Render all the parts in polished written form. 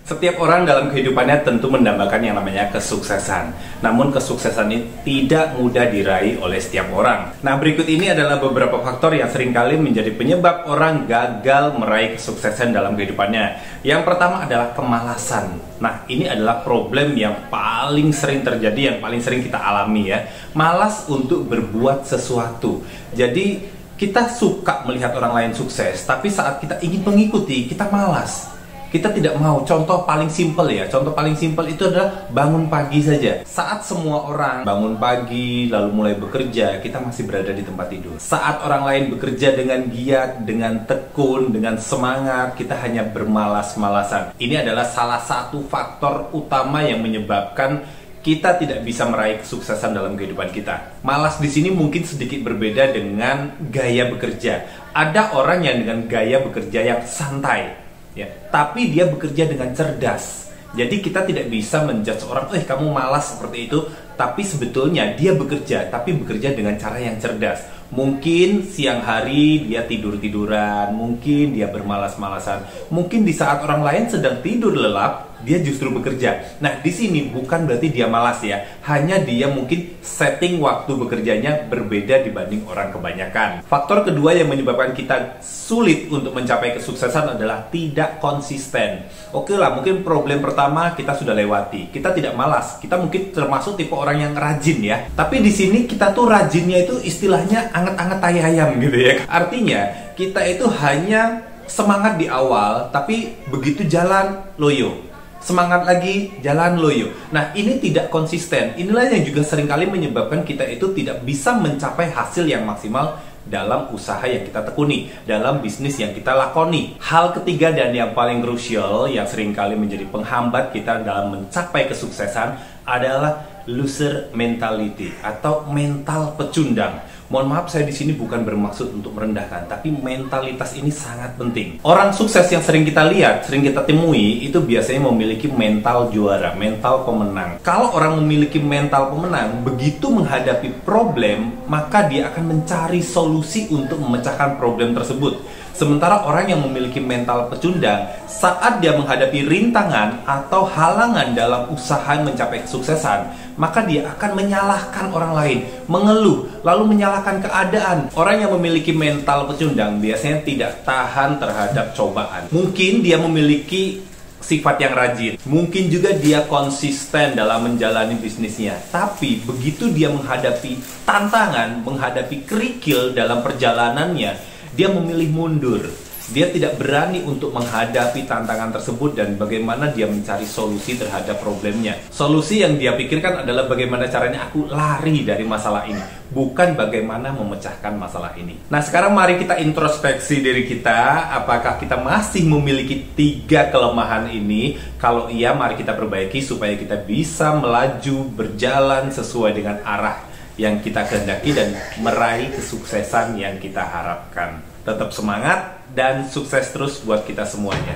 Setiap orang dalam kehidupannya tentu mendambakan yang namanya kesuksesan. Namun kesuksesan ini tidak mudah diraih oleh setiap orang. Nah, berikut ini adalah beberapa faktor yang seringkali menjadi penyebab orang gagal meraih kesuksesan dalam kehidupannya. Yang pertama adalah kemalasan. Nah, ini adalah problem yang paling sering terjadi, yang paling sering kita alami ya. Malas untuk berbuat sesuatu. Jadi, kita suka melihat orang lain sukses, tapi saat kita ingin mengikuti, kita malas. Kita tidak mau. Contoh paling simpel ya. Contoh paling simpel itu adalah bangun pagi saja. Saat semua orang bangun pagi lalu mulai bekerja, kita masih berada di tempat tidur. Saat orang lain bekerja dengan giat, dengan tekun, dengan semangat, kita hanya bermalas-malasan. Ini adalah salah satu faktor utama yang menyebabkan kita tidak bisa meraih kesuksesan dalam kehidupan kita. Malas di sini mungkin sedikit berbeda dengan gaya bekerja. Ada orang yang dengan gaya bekerja yang santai. Ya, tapi dia bekerja dengan cerdas. Jadi kita tidak bisa menjudge orang, kamu malas seperti itu. Tapi sebetulnya dia bekerja, tapi bekerja dengan cara yang cerdas. Mungkin siang hari dia tidur-tiduran, mungkin dia bermalas-malasan, mungkin di saat orang lain sedang tidur lelap, dia justru bekerja. Nah, di sini bukan berarti dia malas ya, hanya dia mungkin setting waktu bekerjanya berbeda dibanding orang kebanyakan. Faktor kedua yang menyebabkan kita sulit untuk mencapai kesuksesan adalah tidak konsisten. Oke lah, mungkin problem pertama kita sudah lewati. Kita tidak malas, kita mungkin termasuk tipe orang yang rajin ya. Tapi di sini kita tuh rajinnya itu istilahnya anget-anget tai ayam gitu ya. Artinya kita itu hanya semangat di awal, tapi begitu jalan loyo. Semangat lagi, jalan loyo. Nah, ini tidak konsisten. Inilah yang juga seringkali menyebabkan kita itu tidak bisa mencapai hasil yang maksimal dalam usaha yang kita tekuni, dalam bisnis yang kita lakoni. Hal ketiga dan yang paling krusial yang seringkali menjadi penghambat kita dalam mencapai kesuksesan adalah loser mentality atau mental pecundang. Mohon maaf, saya di sini bukan bermaksud untuk merendahkan, tapi mentalitas ini sangat penting. Orang sukses yang sering kita lihat, sering kita temui, itu biasanya memiliki mental juara, mental pemenang. Kalau orang memiliki mental pemenang, begitu menghadapi problem, maka dia akan mencari solusi untuk memecahkan problem tersebut. Sementara orang yang memiliki mental pecundang, saat dia menghadapi rintangan atau halangan dalam usaha mencapai kesuksesan, maka dia akan menyalahkan orang lain, mengeluh, lalu menyalahkan keadaan. Orang yang memiliki mental pecundang biasanya tidak tahan terhadap cobaan. Mungkin dia memiliki sifat yang rajin, mungkin juga dia konsisten dalam menjalani bisnisnya. Tapi begitu dia menghadapi tantangan, menghadapi kerikil dalam perjalanannya, dia memilih mundur. Dia tidak berani untuk menghadapi tantangan tersebut dan bagaimana dia mencari solusi terhadap problemnya. Solusi yang dia pikirkan adalah bagaimana caranya aku lari dari masalah ini, bukan bagaimana memecahkan masalah ini. Nah, sekarang mari kita introspeksi diri kita. Apakah kita masih memiliki 3 kelemahan ini? Kalau iya, mari kita perbaiki supaya kita bisa melaju, berjalan sesuai dengan arah yang kita kehendaki dan meraih kesuksesan yang kita harapkan. Tetap semangat dan sukses terus buat kita semuanya.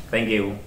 Thank you.